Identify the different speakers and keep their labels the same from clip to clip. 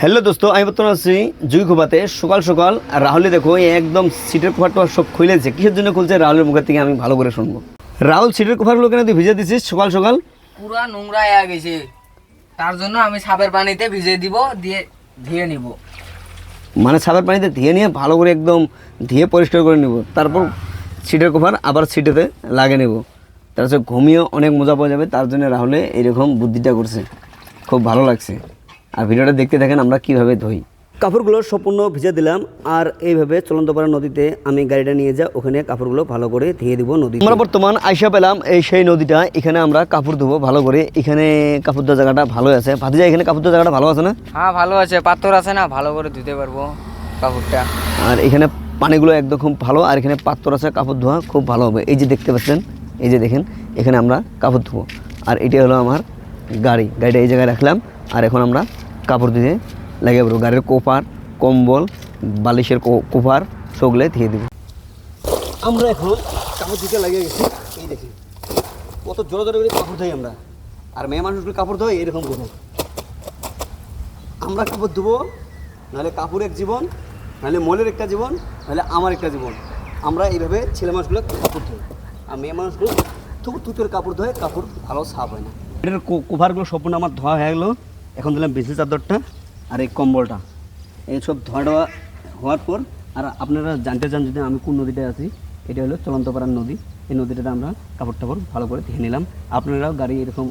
Speaker 1: Hello দোস্ত, আমি বর্তমানে আছি জুইখোপাতে। সকাল সকাল রাহুলে দেখো একদম সিটের কভারটা সব খুলেছে। কিসের জন্য খুলছে রাহুলের মুখের থেকে আমি ভালো করে শুনবো। রাহুল, সিটের কভারগুলো কেন তুই ভিজে দিছিস সকাল সকাল?
Speaker 2: পুরা নোংরা হয়ে গেছে, তার জন্য আমি সাপের পানিতে ভিজিয়ে দিব, দিয়ে ধুয়ে নিব।
Speaker 1: মানে সাবের পানিতে ধুয়ে নিয়ে ভালো করে একদম ধুয়ে পরিষ্কার করে নিব, তারপর সিটের কভার আবার সিটেতে লাগিয়ে নেব। তারপর ঘুমিয়ে অনেক মজা পাওয়া যাবে। তার জন্য রাহুলে এরকম বুদ্ধিটা করছে, খুব ভালো লাগছে। আর ভিডিওটা দেখতে দেখেন আমরা কীভাবে ধুই। কাপড়গুলো সম্পূর্ণ ভিজে দিলাম, আর এইভাবে চলন্তপাড়া নদীতে আমি গাড়িটা নিয়ে যাই, ওখানে কাপড়গুলো ভালো করে ধুয়ে দিব নদী। আমরা বর্তমান আইসা পেলাম এই সেই নদীটা, এখানে আমরা কাপড় ধুবো ভালো করে। এখানে কাপড় ধোয়া জায়গাটা ভালো আছে। ভাতিজা, এখানে কাপড় ধোয়া জায়গাটা ভালো আছে না?
Speaker 2: হ্যাঁ ভালো আছে, পাথর আছে না, ভালো করে ধুতে পারবো কাপড়টা।
Speaker 1: আর এখানে পানিগুলো একদম খুব ভালো, আর এখানে পাত্র আছে, কাপড় ধোয়া খুব ভালো হবে। এই যে দেখতে পাচ্ছেন, এই যে দেখেন, এখানে আমরা কাপড় ধোবো। আর এটা হলো আমার গাড়িটা এই জায়গায় রাখলাম। আর এখন আমরা কাপড় ধুয়ে লাগিয়ে পড়বো। গাড়ির কোপার, কম্বল, বালিশের কোভার সগলে ধুয়ে দেবো। আমরা এখন কাপড় ধুতে লাগিয়ে গেছি। এই দেখি কত জোরে জোরে করে কাপড় ধুই আমরা। আর মেয়ে মানুষগুলো কাপড় ধোয় এরকম করে। আমরা কাপড় ধুবো, নাহলে কাপড় এক জীবন, নাহলে মলের একটা জীবন, নাহলে আমার একটা জীবন। আমরা এইভাবে ছেলে মানুষগুলো কাপড় ধোই, আর মেয়ে মানুষগুলো তুতের কাপড় ধোয়, কাপড় ভালো সাফ হয় না। এটার কোভারগুলো সম্পূর্ণ আমার ধোয়া হয়ে গেলো। এখন দিলাম বেশি চাদরটা আর এই কম্বলটা, এই সব ধোয়া হওয়ার পর। আর আপনারা জানতে চান যদি আমি কোন নদীটায় আছি, এটা হলো চলন্তপাড়ার নদী। এই নদীটাতে আমরা কাপড় টাপড় ভালো করে ধুয়ে নিলাম। আপনারাও গাড়ি এরকম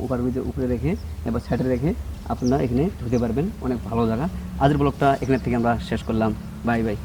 Speaker 1: উপরে রেখে এবার সাইডে রেখে আপনারা এখানে ধুতে পারবেন, অনেক ভালো জায়গা। আজকের ব্লগটা এখানে থেকে আমরা শেষ করলাম। Bye bye.